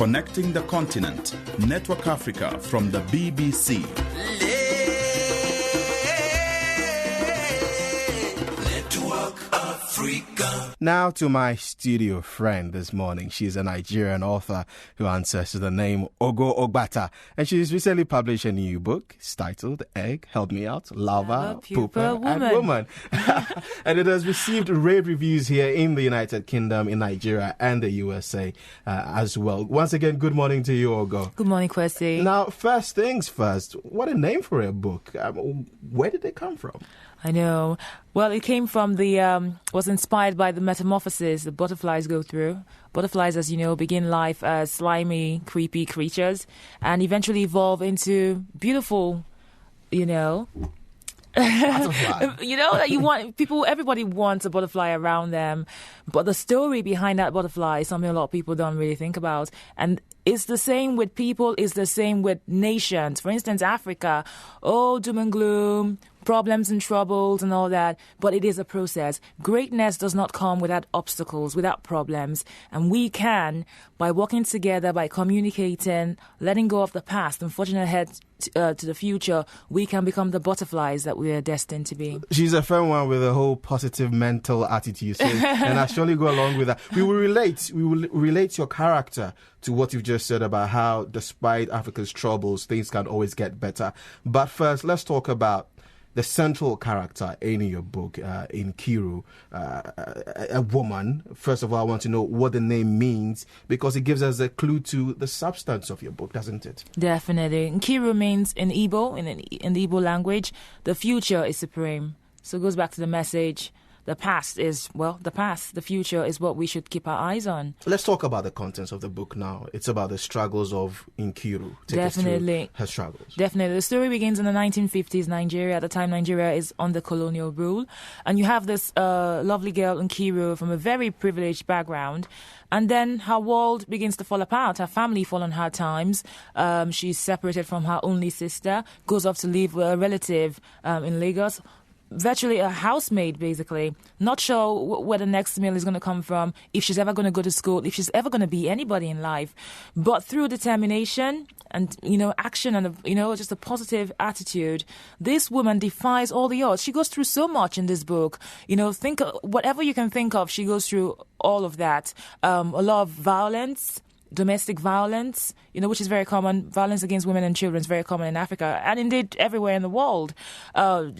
Connecting the continent. Network Africa from the BBC. Now to my studio friend this morning. She's a Nigerian author who answers to the name Ogo Ogbata. And she's recently published a new book. It's titled Egg-Larva-Pupa-Woman. And it has received rave reviews here in the United Kingdom, in Nigeria and the USA as well. Once again, good morning to you, Ogo. Good morning, Kwesi. Now, first things first, what a name for a book. Where did it come from? I know. Well, it came from was inspired by the metamorphosis the butterflies go through. Butterflies, as you know, begin life as slimy, creepy creatures and eventually evolve into beautiful, that everybody wants a butterfly around them. But the story behind that butterfly is something a lot of people don't really think about. And it's the same with people, it's the same with nations. For instance, Africa, doom and gloom, problems and troubles and all that. But it is a process. Greatness does not come without obstacles, without problems. And we can, by working together, by communicating, letting go of the past and forging ahead to the future, we can become the butterflies that we are destined to be. She's a firm one with a whole positive mental attitude. So, and I surely go along with that. We will relate your character to what you've just said about how, despite Africa's troubles, things can always get better. But first, let's talk about the central character in your book, in Nkiru, a woman. First of all, I want to know what the name means, because it gives us a clue to the substance of your book, doesn't it? Definitely. Nkiru means in Igbo, in the Igbo language, the future is supreme. So it goes back to the message. The past is, the past. The future is what we should keep our eyes on. Let's talk about the contents of the book now. It's about the struggles of Nkiru. Definitely. Her struggles. Definitely. The story begins in the 1950s, Nigeria. At the time, Nigeria is under colonial rule. And you have this lovely girl, Nkiru, from a very privileged background. And then her world begins to fall apart. Her family fall on hard times. She's separated from her only sister, goes off to live with a relative in Lagos. Virtually a housemaid, basically. Not sure where the next meal is going to come from, if she's ever going to go to school, if she's ever going to be anybody in life. But through determination and, action and, just a positive attitude, this woman defies all the odds. She goes through so much in this book. Think whatever you can think of, she goes through all of that. A lot of violence, domestic violence, which is very common. Violence against women and children is very common in Africa and indeed everywhere in the world.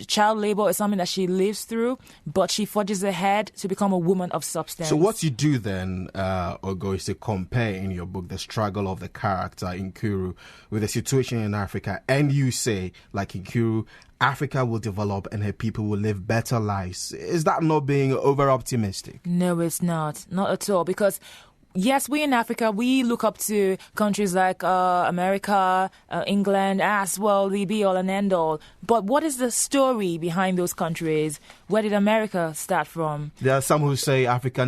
Child labor is something that she lives through, but she forges ahead to become a woman of substance. So what you do then, Ogo, is to compare in your book the struggle of the character Nkiru with the situation in Africa, and you say, like Nkiru, Africa will develop and her people will live better lives. Is that not being over-optimistic? No, it's not. Not at all, because yes, we in Africa, we look up to countries like America, England, as well, the be-all and end-all. But what is the story behind those countries? Where did America start from? There are some who say Africa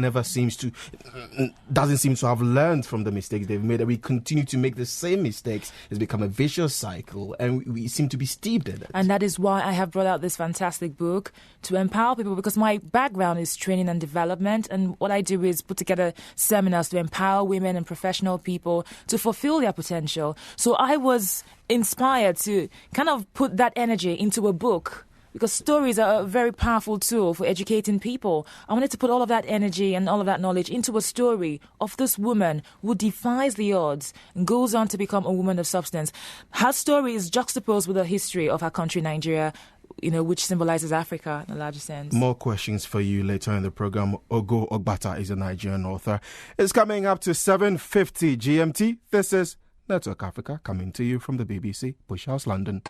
doesn't seem to have learned from the mistakes they've made, and we continue to make the same mistakes. It's become a vicious cycle, and we seem to be steeped in it. And that is why I have brought out this fantastic book to empower people, because my background is training and development, and what I do is put together seminars to empower women and professional people to fulfill their potential. So I was inspired to kind of put that energy into a book, because stories are a very powerful tool for educating people. I wanted to put all of that energy and all of that knowledge into a story of this woman who defies the odds and goes on to become a woman of substance. Her story is juxtaposed with the history of her country, Nigeria, which symbolizes Africa in a larger sense. More questions for you later in the program. Ogo Ogbata is a Nigerian author. It's coming up to 7:50 GMT. This is Network Africa, coming to you from the BBC, Bush House, London.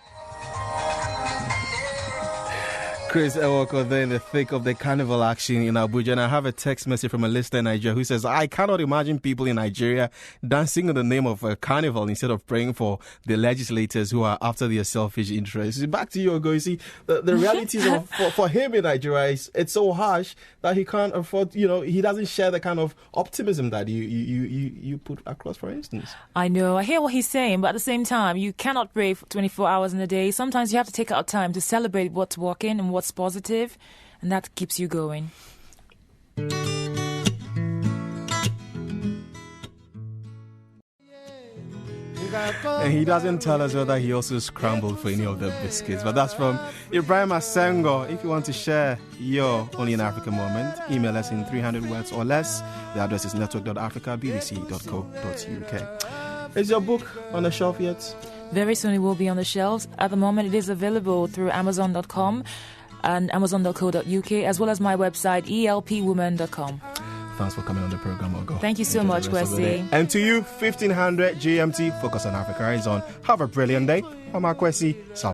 Chris Ewoko there in the thick of the carnival action in Abuja, and I have a text message from a listener in Nigeria who says, I cannot imagine people in Nigeria dancing in the name of a carnival instead of praying for the legislators who are after their selfish interests. Back to you, Ogo. You see, the realities for him in Nigeria is it's so harsh that he can't afford, he doesn't share the kind of optimism that you put across, for instance. I know, I hear what he's saying, but at the same time, you cannot pray for 24 hours in a day. Sometimes you have to take out time to celebrate what's working and what's positive, and that keeps you going. And he doesn't tell us whether he also scrambled for any of the biscuits. But that's from Ibrahim Asengo. If you want to share your Only in Africa moment, email us in 300 words or less. The address is network.africa@bbc.co.uk. Is your book on the shelf yet? Very soon it will be on the shelves. At the moment, it is available through Amazon.com and Amazon.co.uk, as well as my website, elpwoman.com. Thanks for coming on the program, Ogo. Thank you so much, Kwesi. And to you, 1500 GMT, Focus on Africa is on. Have a brilliant day. I'm Kwesi.